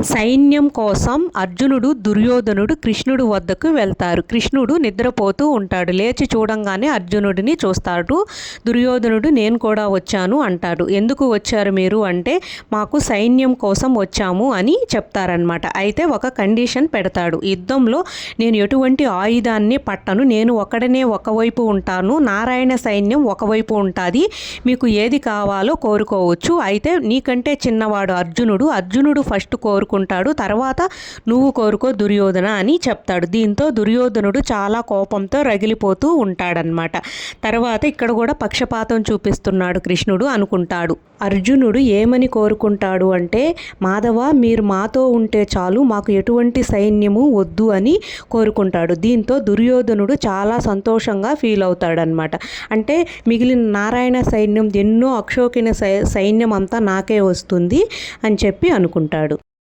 సైన్యం కోసం అర్జునుడు, దుర్యోధనుడు కృష్ణుడు వద్దకు వెళ్తారు. కృష్ణుడు నిద్రపోతూ ఉంటాడు. లేచి చూడంగానే అర్జునుడిని చూస్తాడు. దుర్యోధనుడు నేను కూడా వచ్చాను అంటాడు. ఎందుకు వచ్చారు మీరు అంటే మాకు సైన్యం కోసం వచ్చాము అని చెప్తారనమాట. అయితే ఒక కండిషన్ పెడతాడు. యుద్ధంలో నేను ఎటువంటి ఆయుధాన్ని పట్టను, నేను ఒకడనే ఒకవైపు ఉంటాను, నారాయణ సైన్యం ఒకవైపు ఉంటుంది, మీకు ఏది కావాలో కోరుకోవచ్చు. అయితే నీకంటే చిన్నవాడు అర్జునుడు ఫస్ట్ కోరుకుంటాడు, తర్వాత నువ్వు కోరుకో దుర్యోధన అని చెప్తాడు. దీంతో దుర్యోధనుడు చాలా కోపంతో రగిలిపోతూ ఉంటాడనమాట. తర్వాత ఇక్కడ కూడా పక్షపాతం చూపిస్తున్నాడు కృష్ణుడు అనుకుంటాడు. అర్జునుడు ఏమని కోరుకుంటాడు అంటే మాధవ మీరు మాతో ఉంటే చాలు, మాకు ఎటువంటి సైన్యము వద్దు అని కోరుకుంటాడు. దీంతో దుర్యోధనుడు చాలా సంతోషంగా ఫీల్ అవుతాడనమాట. అంటే మిగిలిన నారాయణ సైన్యం ఎన్నో అక్షోకిన సైన్యం అంతా నాకే వస్తుంది అని చెప్పి అనుకుంటాడు.